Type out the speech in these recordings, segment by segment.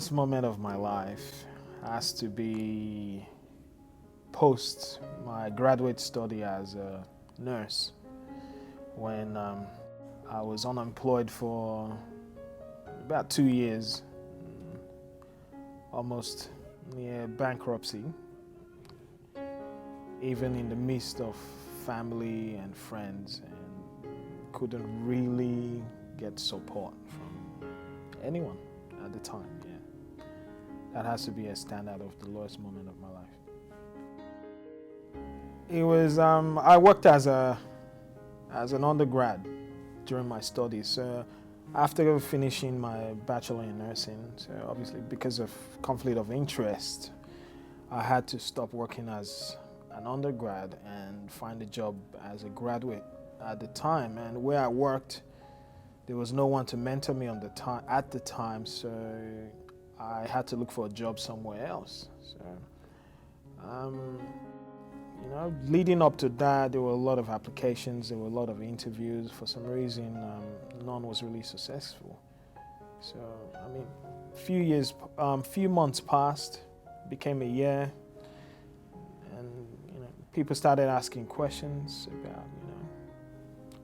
lowest moment of my life has to be post my graduate study as a nurse when I was unemployed for about 2 years, almost near bankruptcy, even in the midst of family and friends, and couldn't really get support from anyone at the time. Yeah, that has to be a standout of the lowest moment of my life. It was I worked as an undergrad during my studies. So after finishing my bachelor in nursing, so obviously because of conflict of interest, I had to stop working as an undergrad and find a job as a graduate at the time. And where I worked, there was no one to mentor me at the time, so I had to look for a job somewhere else. So, leading up to that, there were a lot of applications, there were a lot of interviews. For some reason, none was really successful. So, few months passed, became a year, and people started asking questions about,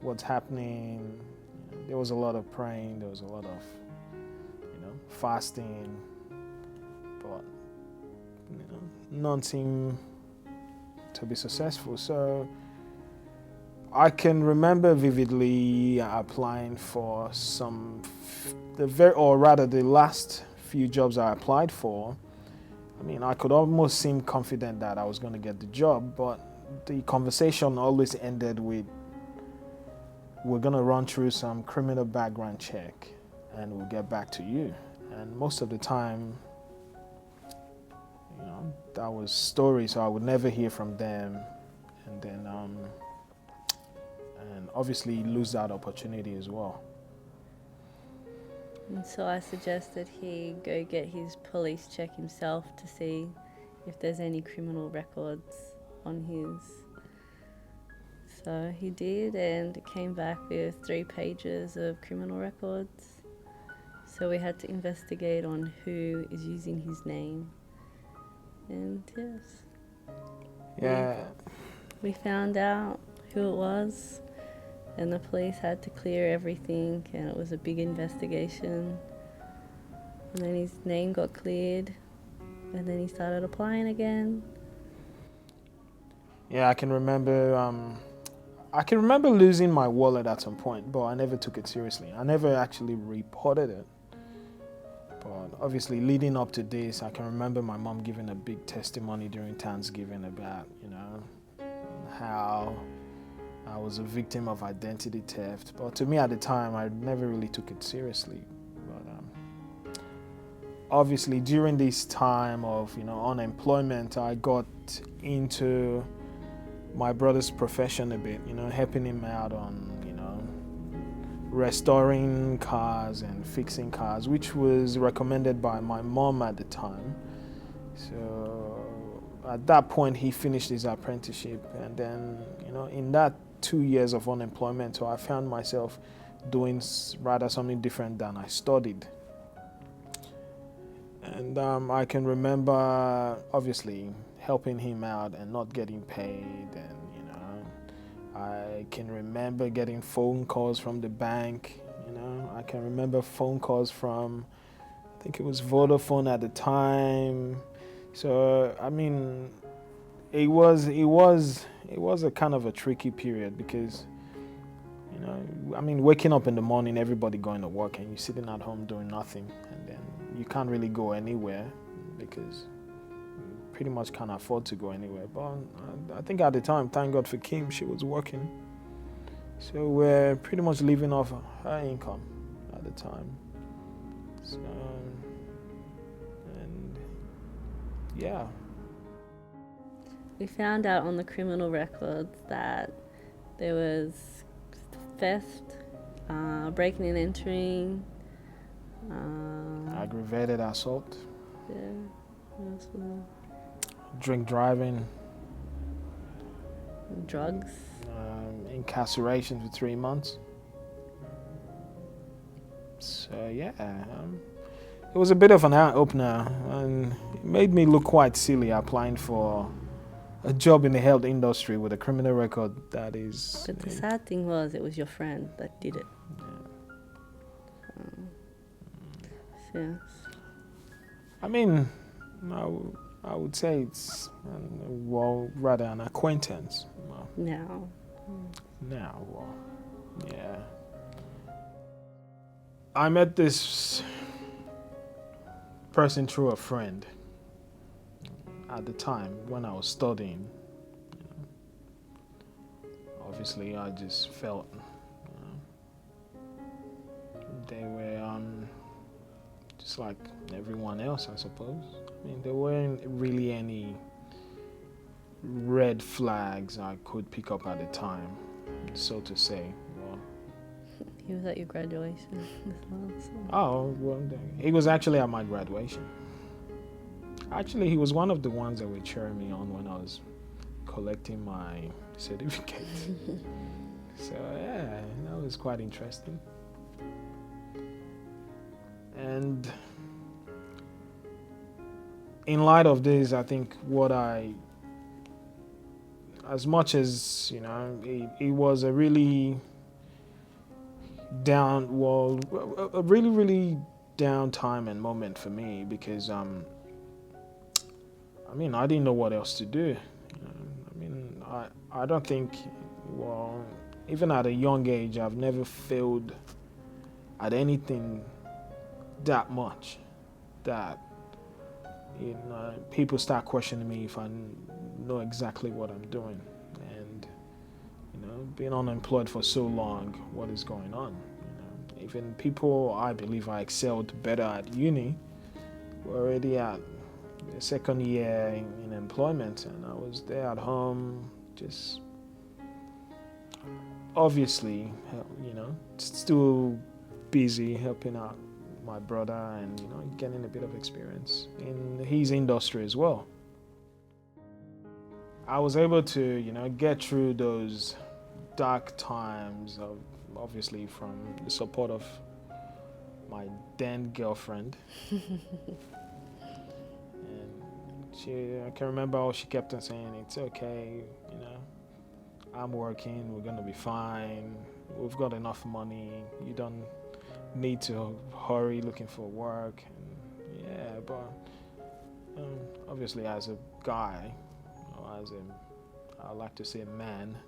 what's happening. There was a lot of praying, there was a lot of, fasting, but none seemed to be successful. So I can remember vividly applying for the last few jobs I applied for. I could almost seem confident that I was going to get the job, but the conversation always ended with, we're going to run through some criminal background check and we'll get back to you. And most of the time, that was story, so I would never hear from them, and then and obviously lose that opportunity as well. And so I suggested he go get his police check himself to see if there's any criminal records on his. So he did, and it came back with 3 pages of criminal records. So we had to investigate on who is using his name. And yes, Yeah. we found out who it was, and the police had to clear everything, and it was a big investigation. And then his name got cleared, and then he started applying again. Yeah, I can remember losing my wallet at some point, but I never took it seriously. I never actually reported it. But obviously, leading up to this, I can remember my mom giving a big testimony during Thanksgiving about, how I was a victim of identity theft. But to me at the time, I never really took it seriously. But obviously, during this time of, unemployment, I got into my brother's profession a bit, helping him out on, restoring cars and fixing cars, which was recommended by my mom at the time. So at that point, he finished his apprenticeship, and then, in that 2 years of unemployment, so I found myself doing rather something different than I studied. And I can remember, obviously, helping him out and not getting paid, and I can remember getting phone calls from the bank. I can remember phone calls from, I think it was Vodafone at the time. So it was a kind of a tricky period because, waking up in the morning, everybody going to work, and you're sitting at home doing nothing, and then you can't really go anywhere because pretty much can't afford to go anywhere. But I think at the time, thank God for Kim, she was working. So we're pretty much living off her income at the time. So, and yeah. We found out on the criminal records that there was theft, breaking and entering, aggravated assault. Yeah, what else was there? Drink driving, drugs, incarceration for 3 months. So yeah, it was a bit of an eye opener, and it made me look quite silly applying for a job in the health industry with a criminal record that is. But the sad thing was, it was your friend that did it. Yes. I mean, I would say it's rather an acquaintance. Well, Now. well, yeah. I met this person through a friend at the time when I was studying. Obviously, I just felt they were just like everyone else, I suppose. I mean, there weren't really any red flags I could pick up at the time, so to say. Well, He was at your graduation as well. So. oh, well, he was actually at my graduation. Actually, he was one of the ones that were cheering me on when I was collecting my certificate. So, yeah, that was quite interesting. And in light of this, I think as much as, it was a really a really, really down time and moment for me because, I didn't know what else to do. I don't think, even at a young age, I've never failed at anything that much that people start questioning me if I know exactly what I'm doing, and being unemployed for so long, what is going on? Even people I believe I excelled better at uni were already at the second year in employment, and I was there at home just obviously still busy helping out my brother and getting a bit of experience in his industry as well. I was able to get through those dark times obviously from the support of my then girlfriend. And I can remember all she kept on saying, it's okay, I'm working, we're gonna be fine, we've got enough money, you don't need to hurry looking for work. And yeah, but obviously as a guy, I like to say man,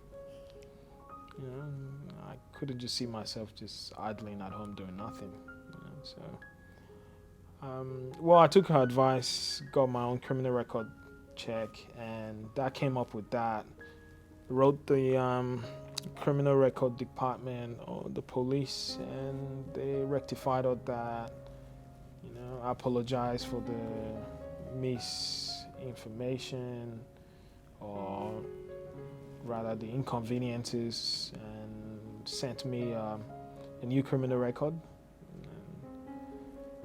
I couldn't just see myself just idling at home doing nothing. So I took her advice, got my own criminal record check, and that came up with that. Wrote the criminal record department or the police, and they rectified all that. I apologized for the misinformation, or rather the inconveniences, and sent me a new criminal record.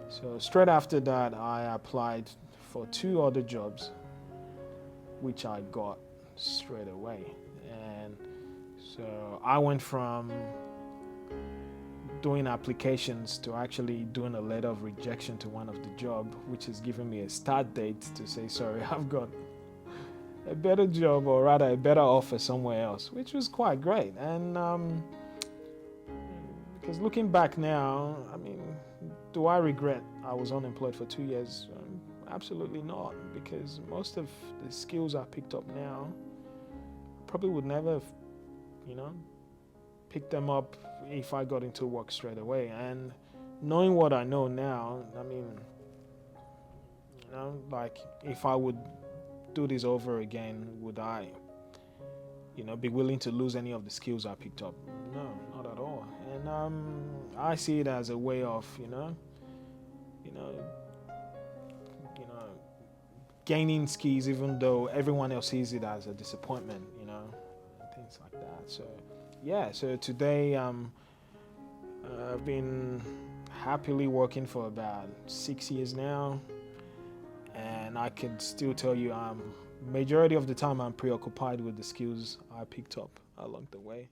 So straight after that, I applied for 2 other jobs, which I got straight away. And so I went from doing applications to actually doing a letter of rejection to one of the job, which is giving me a start date to say, sorry, I've got a better job, or rather a better offer somewhere else, which was quite great. And because looking back now, do I regret I was unemployed for 2 years? Absolutely not, because most of the skills I picked up now probably would never have, picked them up if I got into work straight away. And knowing what I know now, like if I would do this over again, would I, be willing to lose any of the skills I picked up? No, not at all. And I see it as a way of, gaining skills, even though everyone else sees it as a disappointment, things like that. So, yeah. So today, I've been happily working for about 6 years now, and I can still tell you, majority of the time, I'm preoccupied with the skills I picked up along the way.